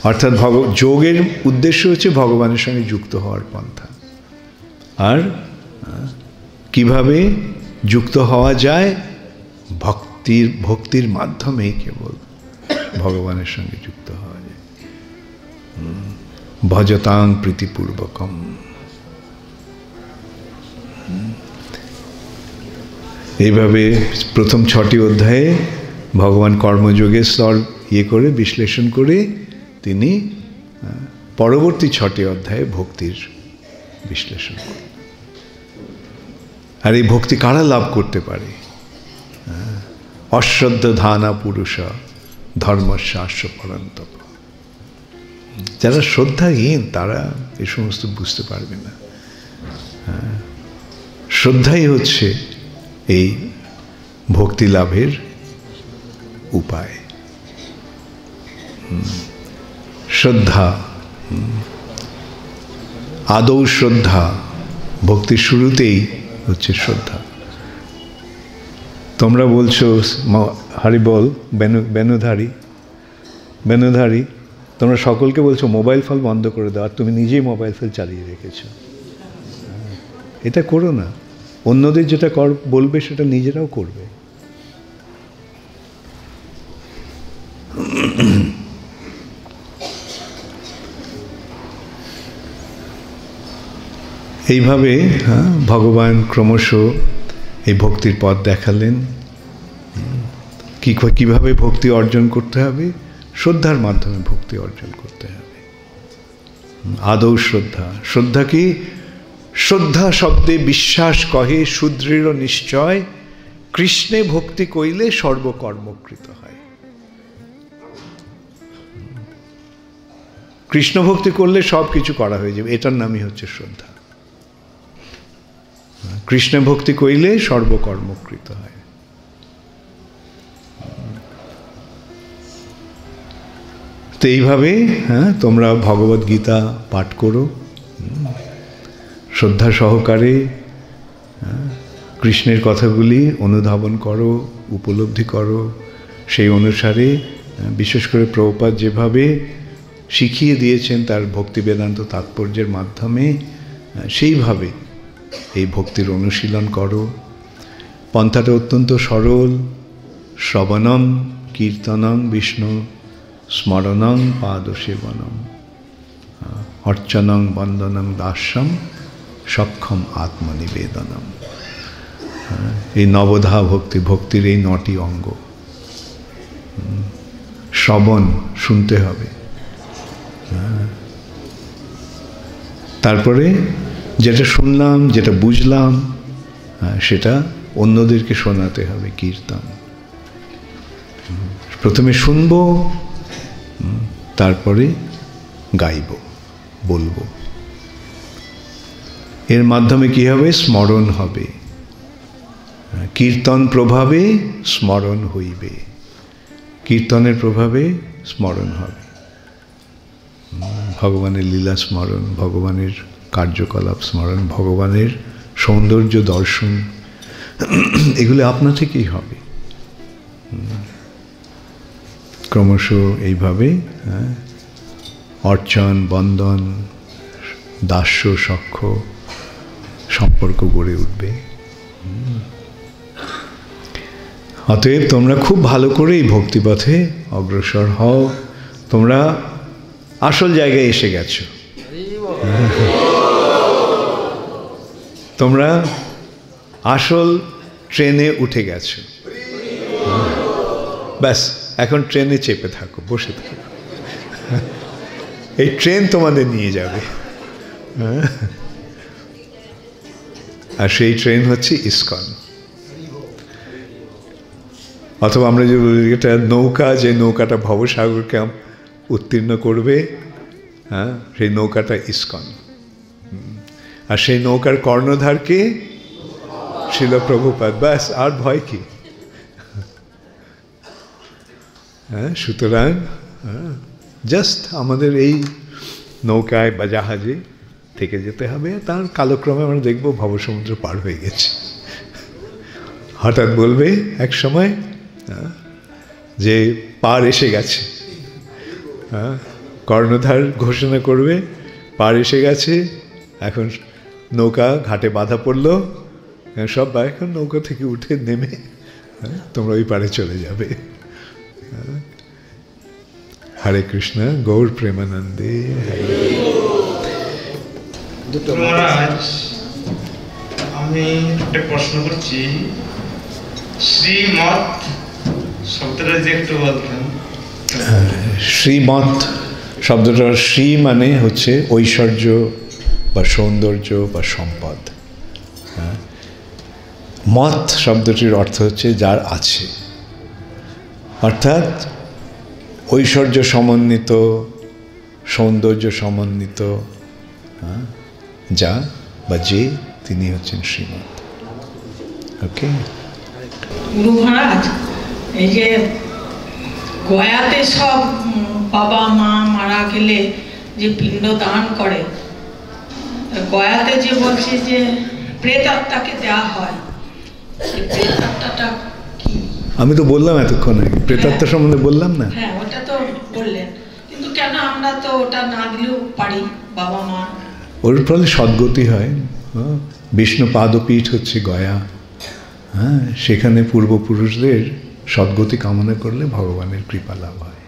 অর্থাৎ যোগের উদ্দেশ্য হচ্ছে ভগবানের সঙ্গে যুক্ত হওয়ার পন্থা। আর কিভাবে যুক্ত হওয়া যায়? ভক্তির মাধ্যমেই কেবল ভগবানের সঙ্গে যুক্ত হওয়া যায়। ভজতাং প্রীতিপূর্বকম। এইভাবে প্রথম 6টি অধ্যায়ে ভগবান কর্মযোগের স্তর করে বিশ্লেষণ করে তিনি পরবর্তী 6টি অধ্যায়ে ভক্তির বিশ্লেষণ করেন। আর এই ভক্তি কারা লাভ করতে পারে? অশ্রদ্ধ ধানা পুরুষ ধর্মশাস্ত্র পরন্তপ। যারা শ্রদ্ধাহীন তারা এই সমস্ত বুঝতে পারবে না। শ্রদ্ধাই হচ্ছে এই ভক্তি লাভের উপায়। শ্রদ্ধা, আদৌ শ্রদ্ধা, ভক্তির শুরুতেই হচ্ছে শ্রদ্ধা। তোমরা বলছো হরি বল, বেনুধারী, তোমরা সকলকে বলছো মোবাইল ফোন বন্ধ করে দাও, আর তুমি নিজেই মোবাইল ফোন চালিয়ে রেখেছো। এটা করো না। অন্যদের যেটা বলবে সেটা নিজেরাও করবে। এইভাবে ভগবান ক্রমশ এই ভক্তির পথ দেখালেন। কিভাবে ভক্তি অর্জন করতে হবে? শ্রদ্ধার মাধ্যমে ভক্তি অর্জন করতে হবে। আদৌ শ্রদ্ধা। শ্রদ্ধা কি? শ্রদ্ধা শব্দে বিশ্বাস কহে সুদৃঢ় নিশ্চয়, কৃষ্ণে ভক্তি কইলে সর্বকর্মকৃত হয়। কৃষ্ণ ভক্তি করলে সব কিছু করা হয়ে যাবে, এটার নামই হচ্ছে শ্রদ্ধা। কৃষ্ণ ভক্তি কইলে সর্বকর্মকৃত হয়। তো এইভাবে তোমরা ভগবদ গীতা পাঠ করো, শ্রদ্ধা সহকারে কৃষ্ণের কথাগুলি অনুধাবন করো, উপলব্ধি করো। সেই অনুসারে বিশেষ করে প্রভুপাদ যেভাবে শিখিয়ে দিয়েছেন তার ভক্তি বেদান্ত তাৎপর্যের মাধ্যমে, সেইভাবে এই ভক্তির অনুশীলন করো। পন্থাটা অত্যন্ত সরল। শ্রবণম কীর্তনং বিষ্ণু স্মরণং পাদসেবনম অর্চনং বন্দনং দাস্যম সক্ষম আত্মনিবেদনম। এই নবধা ভক্তির এই 9টি অঙ্গ। শ্রবণ, শুনতে হবে। তারপরে যেটা শুনলাম, যেটা বুঝলাম, সেটা অন্যদেরকে শোনাতে হবে। কীর্তন, প্রথমে শুনবো, তারপরে গাইব, বলবো। এর মাধ্যমে কি হবে? স্মরণ হবে। কীর্তন প্রভাবে স্মরণ হইবে। কীর্তনের প্রভাবে স্মরণ হবে। ভগবানের লীলা স্মরণ, ভগবানের কার্যকলাপ স্মরণ, ভগবানের সৌন্দর্য দর্শন, এগুলো আপনা থেকেই হবে। ক্রমশ এইভাবে অর্চন, বন্দন, দাস্য, সখ্য সম্পর্ক গড়ে উঠবে। অতএব তোমরা খুব ভালো করে এই ভক্তিপথে অগ্রসর হও। তোমরা আসল জায়গায় এসে গেছো। তোমরা আসল ট্রেনে উঠে গেছো। ব্যাস, এখন ট্রেনে চেপে থাকো, বসে থাকো। এই ট্রেন তোমাদের নিয়ে যাবে। আর সেই ট্রেন হচ্ছে ইসকন। অথবা আমরা যে বলি এটা নৌকা, যে নৌকাটা ভবসাগরকে উত্তীর্ণ করবে, সেই নৌকাটা ইসকন। আর সেই নৌকার কর্ণধারকে শিল প্রভুপাদ। ব্যাস, আর ভয় কি? সুতরাং জাস্ট আমাদের এই নৌকায় বা জাহাজে থেকে যেতে হবে। তার কালক্রমে আমরা দেখব ভবসমুদ্র পার হয়ে গেছে। হঠাৎ বলবে এক সময় যে পার এসে গেছে, কর্ণধার ঘোষণা করবে, পার এসে গেছে, এখন নৌকা ঘাটে বাঁধা পড়লো, সব এখন নৌকা থেকে উঠে নেমে তোমরা ওই পারে চলে যাবে। হরে কৃষ্ণ, গৌর প্রেমানন্দে। মহারাজ, আমি একটা প্রশ্ন করছি, শ্রীমত শব্দটা যে একটু বলতেন। শ্রীমত শব্দটা, শ্রী মানে হচ্ছে ঐশ্বর্য বা সৌন্দর্য বা সম্পদ। মত শব্দটির অর্থ হচ্ছে যার আছে, অর্থাৎ ঐশ্বর্য সমন্বিত, সৌন্দর্য সমন্বিত যা বা যে, তিনি হচ্ছেন শ্রীমত। ওকে গুরু মহারাজ, এই যে গয়াতে সব বাবা মা মারা গেলে যে পিণ্ড দান করে, গয়াতে যে বলছে যে প্রেতাত্মাকে দেওয়া হয়, প্রেতাত্মাটা কি? আমি তো বললাম এতক্ষণ আগে, প্রেতাত্মা সম্বন্ধে বললাম না? হ্যাঁ, ওটা তো বললেন, কিন্তু কেন আমরা তো ওটা না দিলেও পারি? বাবা মা ওর ফলে সদ্গতি হয়। বিষ্ণু পাদপীঠ হচ্ছে গয়া, সেখানে পূর্বপুরুষদের সদ্গতি কামনা করলে ভগবানের কৃপা লাভ হয়।